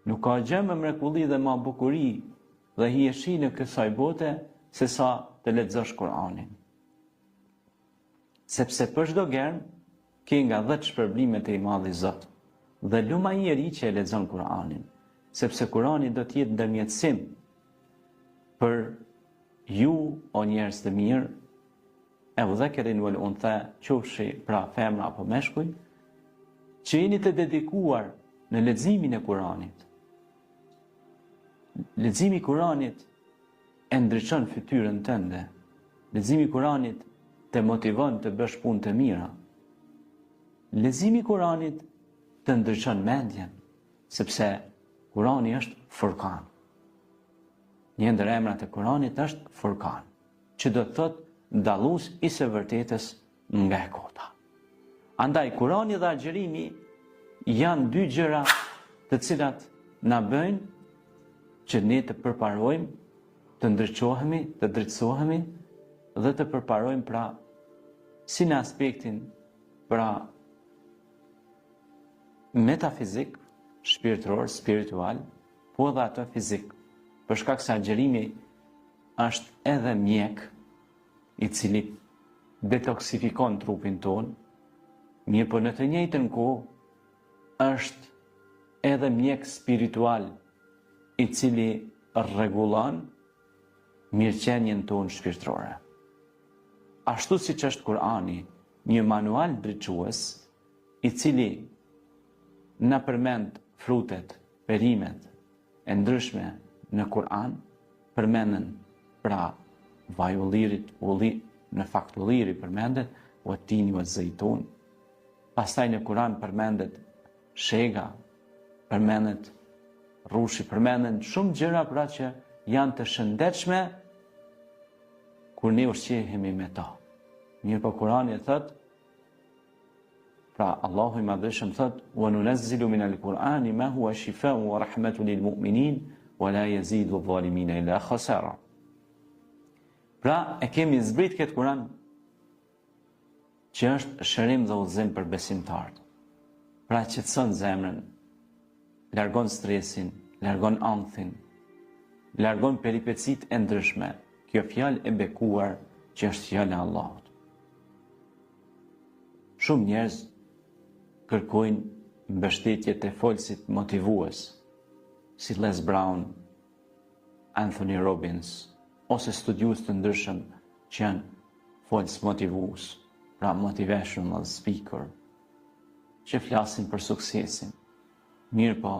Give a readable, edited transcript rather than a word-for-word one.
Nuk ka gjë më mrekulli dhe ma bukuri dhe hijeshi në kësaj bote se sa të lexosh Kur'anin. Sepse për çdo germ ke nga 10 shpërblimet e i madhi Zot. Dhe luma i njeri që e lexon Kur'anin, sepse Kur'ani do të jetë ndërmjetësim për ju o njerëz të mirë, e dhakarin wal untha, qofshi pra femra apo meshkuj, që jeni të dedikuar në leximin e Kur'anit. Leximi i Kur'anit e ndriçon fytyrën tënde. Leximi i Kur'anit të motivon të bësh punë të mira. Leximi i Kur'anit të ndriçon mendjen, sepse Kur'ani është Furkan. Një ndër emrat e Kur'anit është Furkan, që do të thotë dallues i së vërtetës nga e kota. Andaj Kur'ani dhe agjerimi janë dy gjëra të cilat na bëjnë që ne të përparojmë, të ndriçohemi, të drejtësohemi dhe të përparojmë pra si në aspektin pra metafizik, shpirtëror, spiritual, po edhe ato fizik. Për shkak se agjerimi është edhe mjek i cili detoksifikon trupin ton, mirë po në të njëjtën kohë është edhe mjek spiritual i cili rregullon mirëqenien tonë shpirtërore. Ashtu siç është Kur'ani, një manual drejtues i cili na përmend frutet, perimet e ndryshme në Kur'an, përmenden pra vaj ullirit, në fakt ulliri përmendet, o tini o zejtun. Pastaj në Kur'an përmendet shega, përmendet rushi, përmendet shumë gjëra pra që janë të shëndetshme kur ne ushqehemi me ta. Mirë po Kur'ani thot, pra Allahu i Madhëshëm thot, wa nunazzilu min al-Qur'ani ma huwa shifaa'un wa rahmatun lil mu'minin wa la yazidu adh-dhalimina illa khasara. Pra e kemi zbrit këtë Kur'an që është shërim dhe udhëzim për besimtarët. Pra qetëson zemrën, largon stresin, largon ankthin, largon peripecit e ndryshme. Kjo fjalë e bekuar që është fjala e Allahut. Shumë njerëz kërkojnë mbështetje te folësit motivues, si Les Brown, Anthony Robbins, ose studiues të ndryshëm që janë folës motivues, pra motivational speaker, që flasin për suksesin. Mirë po,